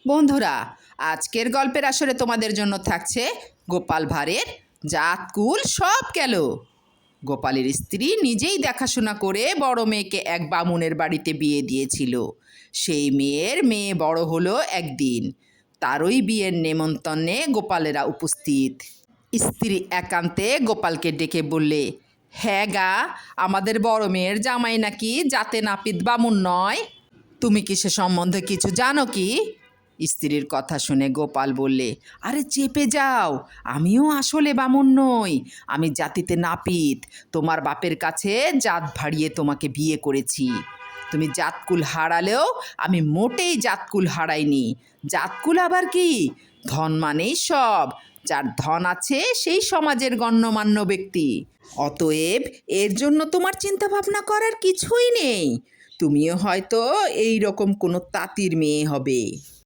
বন্ধুরা, আজকের গল্পের আসরে তোমাদের জন্য থাকছে গোপাল ভাঁড়ের জাতকুল সব গেল। গোপালের স্ত্রী নিজেই দেখাশোনা করে বড় মেয়েকে এক বামুনের বাড়িতে বিয়ে দিয়েছিল। সেই মেয়ে বড় হলো একদিন। তারই বিয়ের নেমন্তন্নে গোপালেরা উপস্থিত। স্ত্রী একান্তে গোপালকে ডেকে বললে, হ্যাঁ গা, আমাদের বড় মেয়ের জামাই নাকি জাতে নাপিত বামুন নয়। তুমি কি সে সম্বন্ধে কিছু জানো কি? স্ত্রীর কথা শুনে গোপাল বললে, আরে চেপে যাও, আমিও আসলে বামুন নই, আমি জাতিতে নাপিত। তোমার বাপের কাছে জাত ভাড়িয়ে তোমাকে বিয়ে করেছি। তুমি জাতকুল হারালেও আমি মোটেই জাতকুল হারাইনি। জাতকুল আবার কি? ধন মানেই সব। যার ধন আছে সেই সমাজের গণ্যমান্য ব্যক্তি। অতএব এর জন্য তোমার চিন্তা ভাবনা করার কিছুই নেই। তুমিও হয়তো এই রকম কোনো তাঁতির মেয়ে হবে।